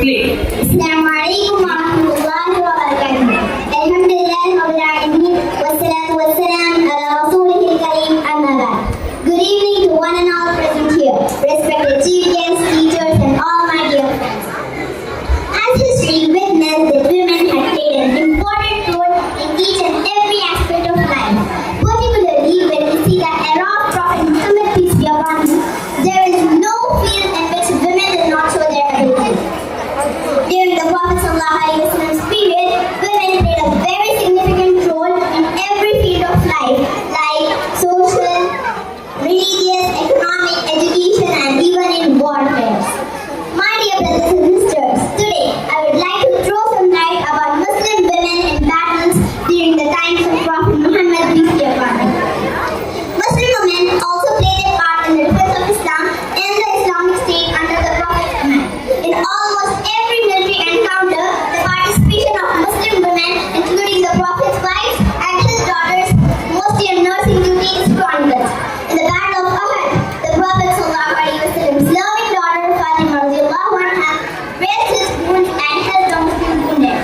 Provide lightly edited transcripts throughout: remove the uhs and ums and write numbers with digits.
quickly. Assalamualaikum warahmatullahi wabarakatuh. Alhamdulillah rabbil alamin wassalatu wassalam ala rasulihil kareem amma ba'd. Good evening to one and all present here, respected chief guests, teachers and all my dear friends. As history witnessed that women had played an important role in each and every aspect of life, particularly when we see the era of Prophet Muhammad peace be upon him, there is no field in which women did not show their ability. During the Prophet ﷺ's period, women played a very significant role in every field of life, like social, religious, economic, education, and even in warfare. My dear brothers and sisters, today I would like to throw some light about Muslim women in battles during the times of Prophet Muhammad peace be upon him. Muslim women also played a part in the defense of Islam and the Islamic State under the Prophet's command. In almost every military encounter, the participation of Muslim women, including the Prophet's wives and his daughters, mostly in nursing duty, is chronicled. In the Battle of Uhud, the Prophet ﷺ's loving daughter Fatima radiallahu anha dressed his wounds and helped the Muslim wounded.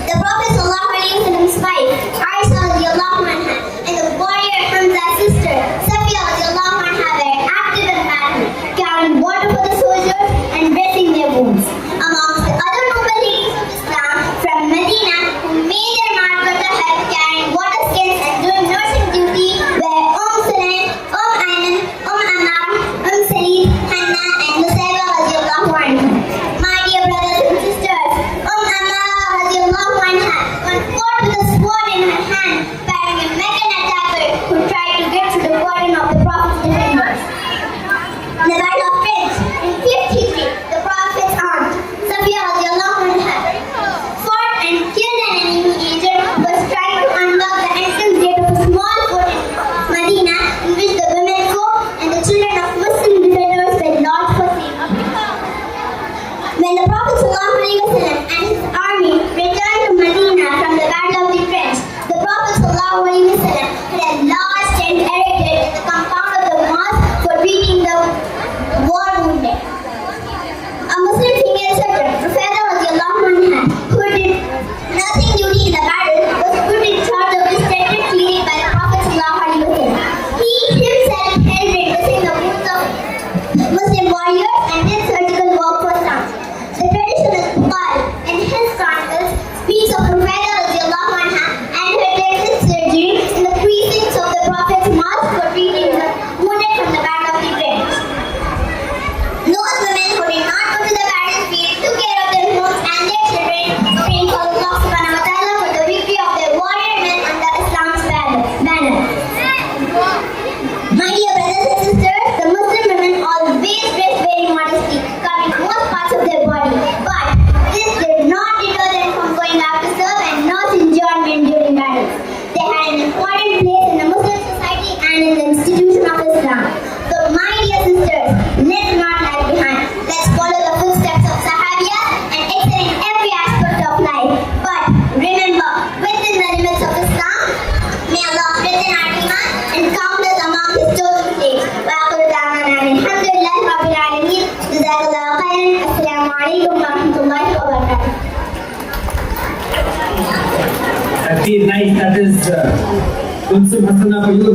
The Prophet ﷺ's wife Aisha radiallahu anha and the warrior Hamza's sister Safiya radiallahu anha were active in battle, carrying water for the soldiers and dressing their wounds. Amongst the other noble ladies of Islam from Medina who made their mark to help carrying water skins and doing nursing duty were Sulaim, Ayman, Ammar, Salid, Hannah and Nusayba radiallahu anha. My dear brothers and sisters, Ammar radiallahu anha was fought with a sword in her hand, fighting a Meccan attacker who tried to get to the burden of the Prophet's defenders. In the Battle of French, in 5th Hijri, the Prophet's aunt, Safiya radiallahu anha, fought and killed an enemy agent who was trying to unlock the entrance gate of a small fort in Medina in which the women folk and the children of Muslim defenders were lodged for safety. When the Prophet ﷺ and his army returned to Medina from the Battle of the French, the Prophet ﷺ had a large tent erected in the compound of the mosque for treating the war wounded. A Muslim female surgeon, Rufaidah radiallahu anha, who did nursing duty in the battle, was put in charge of this tended clinic by the Prophet ﷺ. He himself helped in dressing the wounds of Muslim warriors and did surgical work for some. The tradition of Bukhari in his chronicles speaks of Rufaidah radiallahu anha and her dental surgery in the precincts of the Prophet's mosque for treating the wounded from the Battle of the French. Those women who did not go to the battlefield took care of their homes and their children, praying for Allah subhanahu wa ta'ala for the victory of their warrior men under Islam's banner. My dear brothers and sisters, the Muslim women always dress very modestly, covering most parts of their body. But this did not deter them from going out to serve and nurse injured men during battles. They had an important place in the Muslim society and in the institution of Islam. So my dear sisters, let's not lag behind. Let's follow the footsteps of Sahabiya and excel in every aspect of life. But remember, within the limits of Islam, may Allah strengthen our iman and count us among His chosen saints. Wa akhiru da'wana alhamdulillahi rabbil alamin. Jazakallahu khairan. Assalamu alaikum warahmatullahi wabarakatuh. Happy night. That is Kulsum Hasana for you.